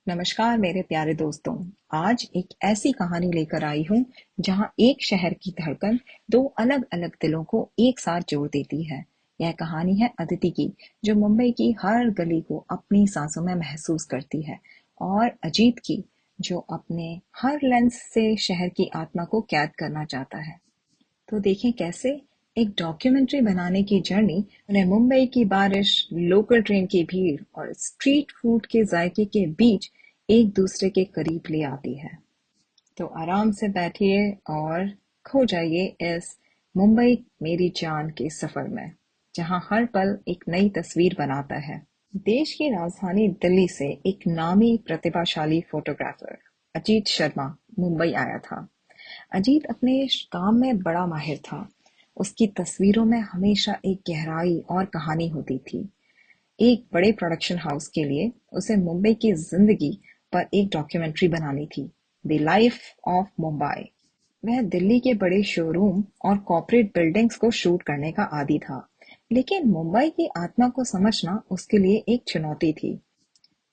नमस्कार मेरे प्यारे दोस्तों। आज एक ऐसी कहानी लेकर आई हूँ जहाँ एक शहर की धड़कन दो अलग अलग दिलों को एक साथ जोड़ देती है। यह कहानी है अदिति की, जो मुंबई की हर गली को अपनी सांसों में महसूस करती है, और अजीत की, जो अपने हर लेंस से शहर की आत्मा को कैद करना चाहता है। तो देखें कैसे एक डॉक्यूमेंट्री बनाने की जर्नी उन्हें मुंबई की बारिश, लोकल ट्रेन की भीड़ और स्ट्रीट फूड के जायके के बीच एक दूसरे के करीब ले आती है। तो आराम से बैठिए और खो जाइए इस मुंबई मेरी जान के सफर में, जहां हर पल एक नई तस्वीर बनाता है। देश की राजधानी दिल्ली से एक नामी प्रतिभाशाली फोटोग्राफर अजीत शर्मा मुंबई आया था। अजीत अपने काम में बड़ा माहिर था। उसकी तस्वीरों में हमेशा एक गहराई और कहानी होती थी। एक बड़े प्रोडक्शन हाउस के लिए उसे मुंबई की जिंदगी पर एक डॉक्यूमेंट्री बनानी थी, द लाइफ ऑफ मुंबई। वह दिल्ली के बड़े शोरूम और कॉर्पोरेट बिल्डिंग्स को शूट करने का आदी था, लेकिन मुंबई की आत्मा को समझना उसके लिए एक चुनौती थी।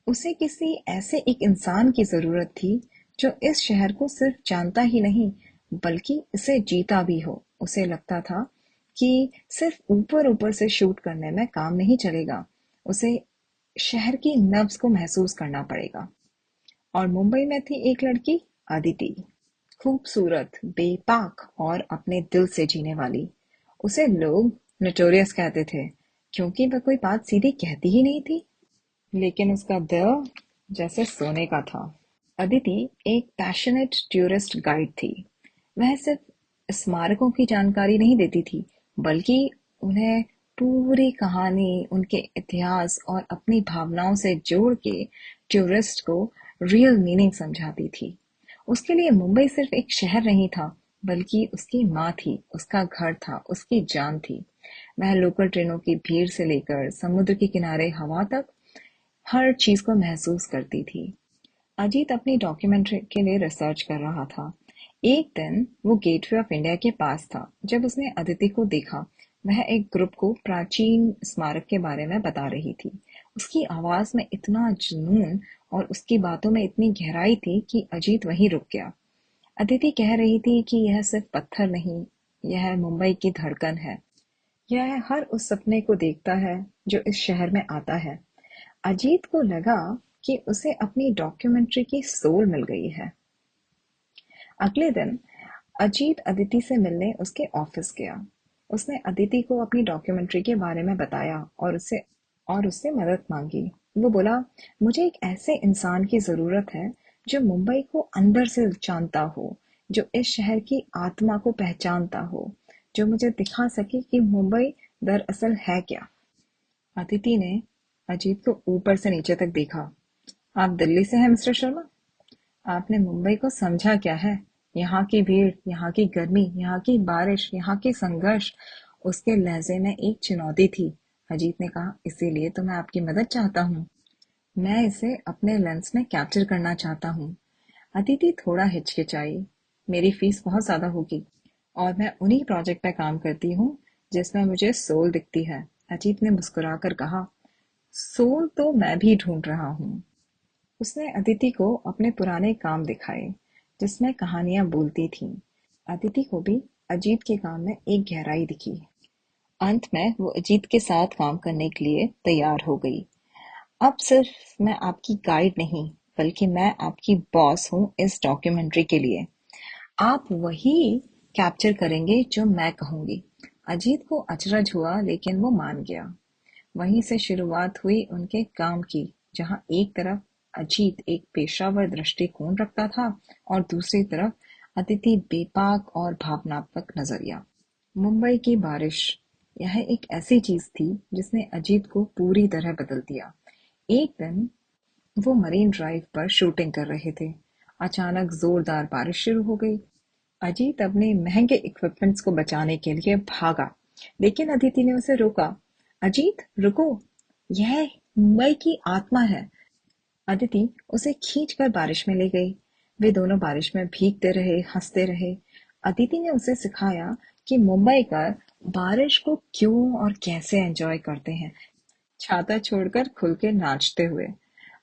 उसे किसी ऐसे एक इंसान की जरूरत थी जो इस शहर को सिर्फ जानता ही नहीं, बल्कि इसे जीता भी हो। उसे लगता था कि सिर्फ ऊपर ऊपर से शूट करने में काम नहीं चलेगा, उसे शहर की नब्ज को महसूस करना पड़ेगा। और मुंबई में थी एक लड़की, अदिति। खूबसूरत, बेबाक और अपने दिल से जीने वाली। उसे लोग नटोरियस कहते थे, क्योंकि वह कोई बात सीधी कहती ही नहीं थी, लेकिन उसका दिल जैसे सोने का था। अदिति एक पैशनेट टूरिस्ट गाइड थी। वह सिर्फ स्मारकों की जानकारी नहीं देती थी, बल्कि उन्हें पूरी कहानी, उनके इतिहास और अपनी भावनाओं से जोड़ के टूरिस्ट को रियल मीनिंग समझाती थी। उसके लिए मुंबई सिर्फ एक शहर नहीं था, बल्कि उसकी माँ थी, उसका घर था, उसकी जान थी। वह लोकल ट्रेनों की भीड़ से लेकर समुद्र के किनारे हवा तक हर चीज को महसूस करती थी। अजीत अपनी डॉक्यूमेंट्री के लिए रिसर्च कर रहा था। एक दिन वो गेटवे ऑफ इंडिया के पास था जब उसने अदिति को देखा। वह एक ग्रुप को प्राचीन स्मारक के बारे में बता रही थी। उसकी आवाज में इतना जुनून और उसकी बातों में इतनी गहराई थी कि अजीत वहीं रुक गया। अदिति कह रही थी कि यह सिर्फ पत्थर नहीं, यह मुंबई की धड़कन है। यह हर उस सपने को देखता है जो इस शहर में आता है। अजीत को लगा कि उसे अपनी डॉक्यूमेंट्री की सोल मिल गई है। अगले दिन अजीत अदिति से मिलने उसके ऑफिस गया। उसने अदिति को अपनी डॉक्यूमेंट्री के बारे में बताया और उससे मदद मांगी। वो बोला, मुझे एक ऐसे इंसान की जरूरत है जो मुंबई को अंदर से जानता हो, जो इस शहर की आत्मा को पहचानता हो, जो मुझे दिखा सके कि मुंबई दरअसल है क्या। अदिति ने अजीत को ऊपर से नीचे तक देखा। आप दिल्ली से हैं मिस्टर शर्मा? आपने मुंबई को समझा क्या है? यहाँ की भीड़, यहाँ की गर्मी, यहाँ की बारिश, यहाँ की संघर्ष। उसके लहजे में एक चुनौती थी। अजीत ने कहा, इसीलिए तो मैं आपकी मदद चाहता हूँ। मैं इसे अपने लेंस में कैप्चर करना चाहता हूँ। अदिति थोड़ा हिचकिचाई। मेरी फीस बहुत ज्यादा होगी, और मैं उन्हीं प्रोजेक्ट पे काम करती हूँ जिसमें मुझे सोल दिखती है। अजीत ने मुस्कुराकर कहा, सोल तो मैं भी ढूंढ रहा हूँ। उसने अदिति को अपने पुराने काम दिखाए, जिसमें कहानियां बोलती थीं। अदिति को भी अजीत के काम में एक गहराई दिखी। अंत में वो अजीत के साथ काम करने के लिए तैयार हो गई। अब सिर्फ मैं आपकी गाइड नहीं, बल्कि मैं आपकी बॉस हूँ इस डॉक्यूमेंट्री के लिए। आप वही कैप्चर करेंगे जो मैं कहूंगी। अजीत को अचरज हुआ, लेकिन वो मान गया। वहीं से शुरुआत हुई उनके काम की, जहां एक तरफ अजीत एक पेशेवर दृष्टिकोण रखता था और दूसरी तरफ अतिथि बेबाक और भावनात्मक नजरिया। मुंबई की बारिश, यह एक ऐसी चीज थी जिसने अजीत को पूरी तरह बदल दिया। एक दिन वो मरीन ड्राइव पर शूटिंग कर रहे थे। अचानक जोरदार बारिश शुरू हो गई। अजीत अपने महंगे इक्विपमेंट्स को बचाने के लिए भागा, लेकिन अदिति ने उसे रोका। अजीत, रुको, यह मुंबई की आत्मा है। अदिति उसे खींचकर बारिश में ले गई। वे दोनों बारिश में भीगते रहे, हंसते रहे। अदिति ने उसे सिखाया कि मुंबई का बारिश को क्यों और कैसे एंजॉय करते हैं, छाता छोड़कर खुल के नाचते हुए।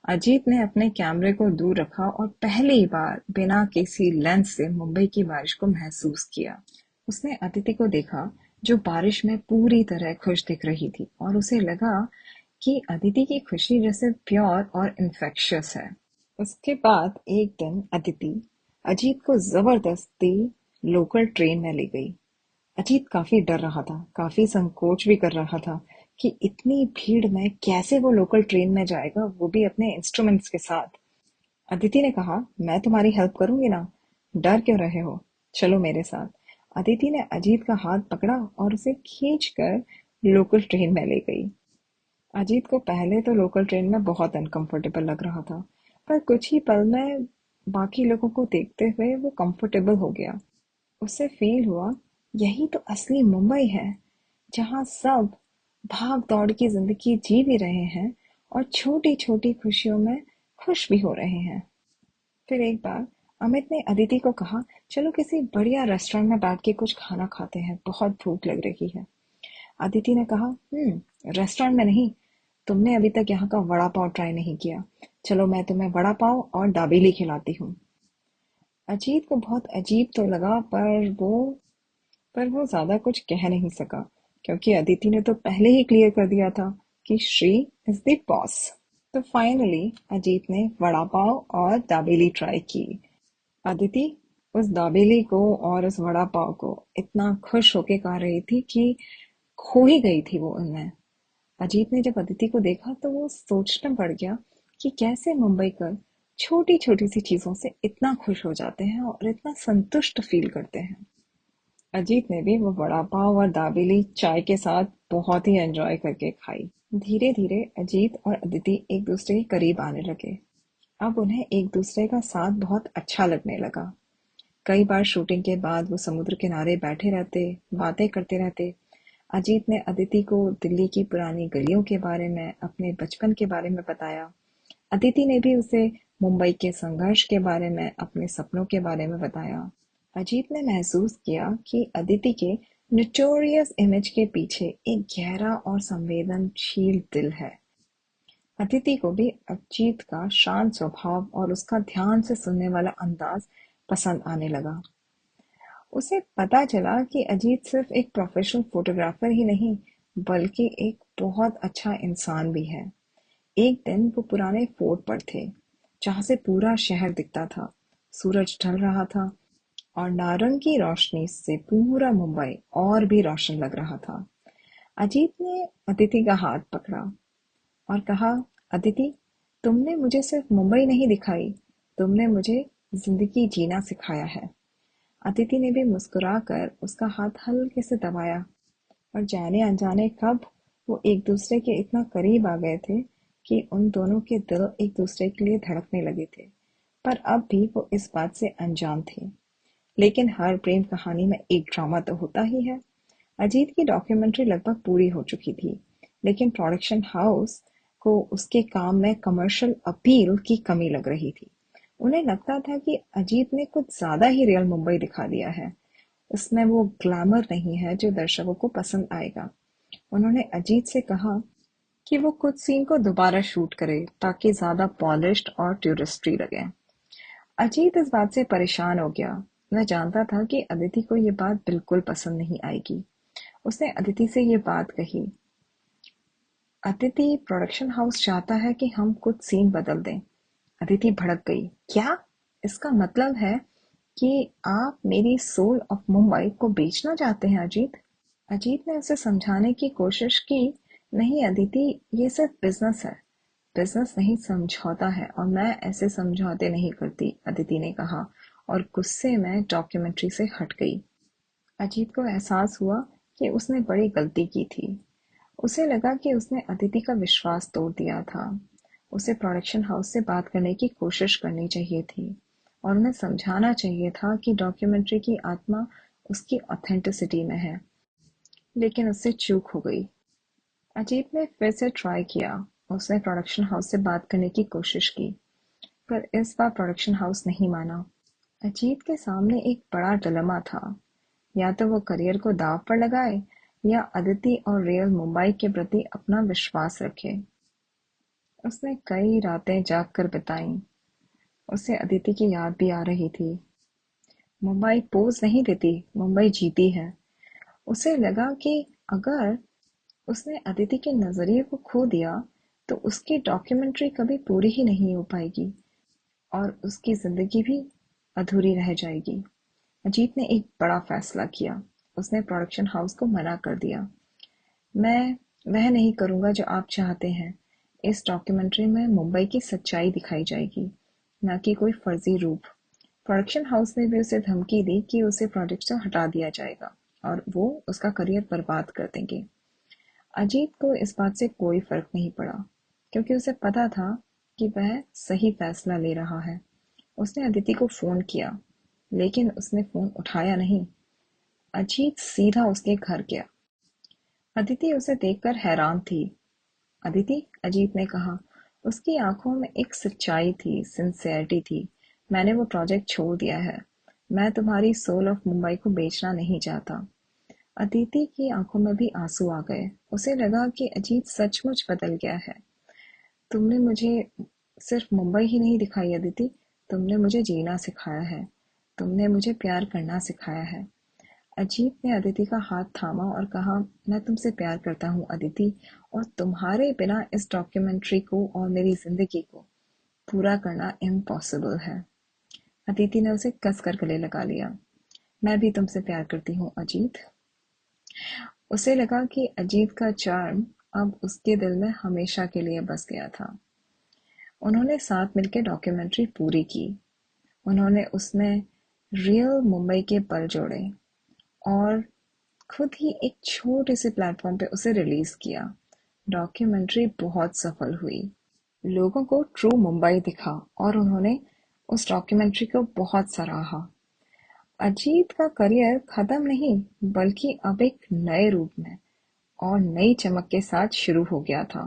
अजीत ने अपने कैमरे को दूर रखा और पहली बार बिना किसी लेंस से मुंबई की बारिश को महसूस किया। उसने अदिति को देखा, जो बारिश में पूरी तरह खुश दिख रही थी, और उसे लगा कि अदिति की खुशी जैसे प्योर और इन्फेक्शियस है। उसके बाद एक दिन अदिति अजीत को जबरदस्ती लोकल ट्रेन में ले गई। अजीत काफी डर रहा था, काफी संकोच भी कर रहा था कि इतनी भीड़ में कैसे वो लोकल ट्रेन में जाएगा, वो भी अपने इंस्ट्रूमेंट्स के साथ। अदिति ने कहा, मैं तुम्हारी हेल्प करूंगी ना, डर क्यों रहे हो, चलो मेरे साथ। अदिति ने अजीत का हाथ पकड़ा और उसे खींचकर लोकल ट्रेन में ले गई। अजीत को पहले तो लोकल ट्रेन में बहुत अनकंफर्टेबल लग रहा था, पर कुछ ही पल में बाकी लोगों को देखते हुए वो कंफर्टेबल हो गया। उसे फील हुआ, यही तो असली मुंबई है, जहाँ सब भाग दौड़ की जिंदगी जी भी रहे हैं और छोटी छोटी खुशियों में खुश भी हो रहे हैं। फिर एक बार अमित ने अदिति को कहा, चलो किसी बढ़िया रेस्टोरेंट में बैठ के कुछ खाना खाते हैं, बहुत भूख लग रही है। अदिति ने कहा, रेस्टोरेंट में नहीं, तुमने अभी तक यहाँ का वड़ा पाव ट्राई नहीं किया, चलो मैं तुम्हें वड़ा पाव और दाबेली खिलाती हूँ। अजीत को बहुत अजीब तो लगा, पर वो ज्यादा कुछ कह नहीं सका, क्योंकि अदिति ने तो पहले ही क्लियर कर दिया था कि श्री इज द बॉस। तो फाइनली अजीत ने वड़ा पाव और दाबेली ट्राई की। अदिति उस दाबेली को और उस वड़ा पाव को इतना खुश होके खा रही थी कि खो ही गई थी वो उनमें। अजीत ने जब अदिति को देखा तो वो सोचने पड़ गया कि कैसे मुंबई कर छोटी छोटी सी चीजों से इतना खुश हो जाते हैं और इतना संतुष्ट फील करते हैं। अजीत ने भी वो वड़ा पाव और दाबेली चाय के साथ बहुत ही एंजॉय करके खाई। धीरे धीरे अजीत और अदिति एक दूसरे के करीब आने लगे। अब उन्हें एक दूसरे का साथ बहुत अच्छा लगने लगा। कई बार शूटिंग के बाद वो समुद्र किनारे बैठे रहते, बातें करते रहते। अजीत ने अदिति को दिल्ली की पुरानी गलियों के बारे में, अपने बचपन के बारे में बताया। अदिति ने भी उसे मुंबई के संघर्ष के बारे में, अपने सपनों के बारे में बताया। अजीत ने महसूस किया कि अदिति के नोटोरियस इमेज के पीछे एक गहरा और संवेदनशील दिल है। अदिति को भी अजीत का शांत स्वभाव और उसका ध्यान से सुनने वाला अंदाज पसंद आने लगा। उसे पता चला कि अजीत सिर्फ एक प्रोफेशनल फोटोग्राफर ही नहीं, बल्कि एक बहुत अच्छा इंसान भी है। एक दिन वो पुराने फोर्ट पर थे, जहां से पूरा शहर दिखता था। सूरज ढल रहा था और नारंगी रोशनी से पूरा मुंबई और भी रोशन लग रहा था। अजीत ने अदिति का हाथ पकड़ा और कहा, अदिति, तुमने मुझे सिर्फ मुंबई नहीं दिखाई, तुमने मुझे जिंदगी जीना सिखाया है। अदिति ने भी मुस्कुराकर उसका हाथ हल्के से दबाया, और जाने अनजाने कब वो एक दूसरे के इतना करीब आ गए थे कि उन दोनों के दिल एक दूसरे के लिए धड़कने लगे थे। पर अब भी वो इस बात से अनजान थे। लेकिन हर प्रेम कहानी में एक ड्रामा तो होता ही है। अजीत की डॉक्यूमेंट्री लगभग पूरी हो चुकी थी, लेकिन प्रोडक्शन हाउस को उसके काम में कमर्शियल अपील की कमी लग रही थी। उन्हें लगता था कि अजीत ने कुछ ज्यादा ही रियल मुंबई दिखा दिया है। उसमें वो ग्लैमर नहीं है जो दर्शकों को पसंद आएगा। उन्होंने अजीत से कहा कि वो कुछ सीन को दोबारा शूट करे ताकि ज्यादा पॉलिश्ड और टूरिस्टी लगे। अजीत इस बात से परेशान हो गया। वह जानता था कि अदिति को ये बात बिल्कुल पसंद नहीं आएगी। उसने अदिति से ये बात कही, अदिति, प्रोडक्शन हाउस चाहता है कि हम कुछ सीन बदल दें। अदिति भड़क गई, क्या? इसका मतलब है कि आप मेरी सोल ऑफ मुंबई को बेचना चाहते हैं अजीत? अजीत ने उसे समझाने की कोशिश की, नहीं अदिति, ये सिर्फ बिजनेस है। बिजनेस नहीं, समझौता है, और मैं ऐसे समझौते नहीं करती, अदिति ने कहा, और गुस्से में डॉक्यूमेंट्री से हट गई। अजीत को एहसास हुआ कि उसने बड़ी गलती की थी। उसे लगा कि उसने अदिति का विश्वास तोड़ दिया था। उसे प्रोडक्शन हाउस से बात करने की कोशिश करनी चाहिए थी और उन्हें समझाना चाहिए था कि डॉक्यूमेंट्री की आत्मा उसकी ऑथेंटिसिटी में है। लेकिन उससे चूक हो गई। अजीत ने फिर से ट्राई किया। उसने प्रोडक्शन हाउस से बात करने की कोशिश की, पर इस बार प्रोडक्शन हाउस नहीं माना। अजीत के सामने एक बड़ा डिलेमा था, या तो वो करियर को दांव पर लगाए या अदिति और रियल मुंबई के प्रति अपना विश्वास रखे। उसने कई रातें जाग कर बिताईं। उसे अदिति की याद भी आ रही थी। मुंबई पोज नहीं देती, मुंबई जीती है। उसे लगा कि अगर उसने अदिति के नजरिए को खो दिया तो उसकी डॉक्यूमेंट्री कभी पूरी ही नहीं हो पाएगी और उसकी जिंदगी भी अधूरी रह जाएगी। अजीत ने एक बड़ा फैसला किया। उसने प्रोडक्शन हाउस को मना कर दिया। मैं वह नहीं करूंगा जो आप चाहते हैं। इस डॉक्यूमेंट्री में मुंबई की सच्चाई दिखाई जाएगी, न कि कोई फर्जी रूप। प्रोडक्शन हाउस ने भी उसे धमकी दी कि उसे प्रोजेक्ट से हटा दिया जाएगा और वो उसका करियर बर्बाद कर देंगे। अजीत को इस बात से कोई फर्क नहीं पड़ा, क्योंकि उसे पता था कि वह सही फैसला ले रहा है। उसने अदिति को फोन किया, लेकिन उसने फोन उठाया नहीं। अजीत सीधा उसके घर गया। अदिति उसे देखकर हैरान थी। अदिति, अजीत ने कहा। उसकी आंखों में एक सच्चाई थी, सिंसियरिटी थी। मैंने वो प्रोजेक्ट छोड़ दिया है। मैं तुम्हारी सोल ऑफ मुंबई को बेचना नहीं चाहता। अदिति की आंखों में भी आंसू आ गए। उसे लगा कि अजीत सचमुच बदल गया है। तुमने मुझे सिर्फ मुंबई ही नहीं दिखाई अदिति, तुमने मुझे जीना सिखाया है। तुमने मुझे प्यार करना सिखाया है। अजीत ने अदिति का हाथ थामा और कहा, मैं तुमसे प्यार करता हूँ अदिति, और तुम्हारे बिना इस डॉक्यूमेंट्री को और मेरी जिंदगी को पूरा करना इम्पॉसिबल है। अदिति ने उसे कस कर गले लगा लिया। मैं भी तुमसे प्यार करती हूँ अजीत। उसे लगा कि अजीत का चार्म अब उसके दिल में हमेशा के लिए बस गया था। उन्होंने साथ मिलकर डॉक्यूमेंट्री पूरी की। उन्होंने उसमें रियल मुंबई के पल जोड़े और खुद ही एक छोटे से प्लेटफॉर्म पे उसे रिलीज किया। डॉक्यूमेंट्री बहुत सफल हुई। लोगों को ट्रू मुंबई दिखा और उन्होंने उस डॉक्यूमेंट्री को बहुत सराहा। अजीत का करियर खत्म नहीं, बल्कि अब एक नए रूप में और नई चमक के साथ शुरू हो गया था।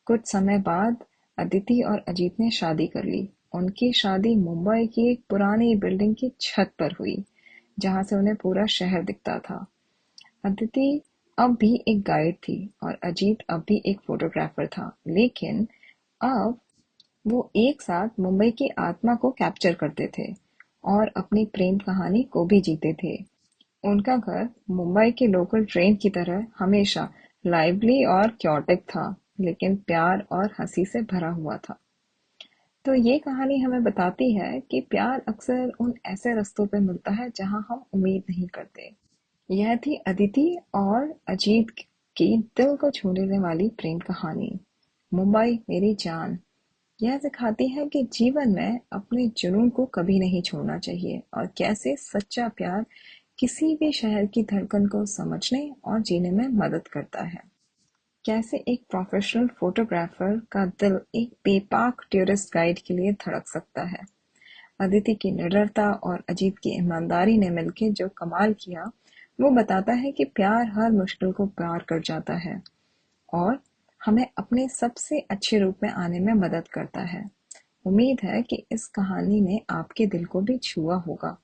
कुछ समय बाद अदिति और अजीत ने शादी कर ली। उनकी शादी मुंबई की एक पुरानी बिल्डिंग की छत पर हुई, जहां से उन्हें पूरा शहर दिखता था। अदिति अब भी एक गाइड थी और अजीत अब भी एक फोटोग्राफर था, लेकिन अब वो एक साथ मुंबई की आत्मा को कैप्चर करते थे और अपनी प्रेम कहानी को भी जीते थे। उनका घर मुंबई के लोकल ट्रेन की तरह हमेशा लाइवली और क्योटिक था, लेकिन प्यार और हंसी से भरा हुआ था। तो ये कहानी हमें बताती है कि प्यार अक्सर उन ऐसे रास्तों पे मिलता है जहां हम उम्मीद नहीं करते। यह थी अदिति और अजीत की दिल को छू लेने वाली प्रेम कहानी, मुंबई मेरी जान। यह सिखाती है कि जीवन में अपने जुनून को कभी नहीं छोड़ना चाहिए और कैसे सच्चा प्यार किसी भी शहर की धड़कन को समझने और जीने में मदद करता है। कैसे एक प्रोफेशनल फोटोग्राफर का दिल एक बेबाक टूरिस्ट गाइड के लिए धड़क सकता है। अदिति की निडरता और अजीत की ईमानदारी ने मिलकर जो कमाल किया, वो बताता है कि प्यार हर मुश्किल को पार कर जाता है और हमें अपने सबसे अच्छे रूप में आने में मदद करता है। उम्मीद है कि इस कहानी ने आपके दिल को भी छुआ होगा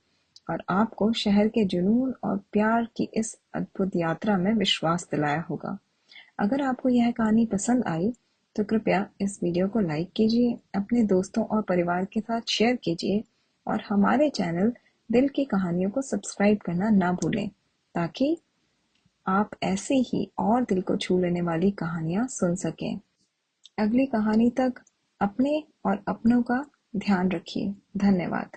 और आपको शहर के जुनून और प्यार की इस अद्भुत यात्रा में विश्वास दिलाया होगा। अगर आपको यह कहानी पसंद आई तो कृपया इस वीडियो को लाइक कीजिए, अपने दोस्तों और परिवार के साथ शेयर कीजिए और हमारे चैनल दिल की कहानियों को सब्सक्राइब करना ना भूलें, ताकि आप ऐसे ही और दिल को छू लेने वाली कहानियां सुन सकें। अगली कहानी तक अपने और अपनों का ध्यान रखिए। धन्यवाद।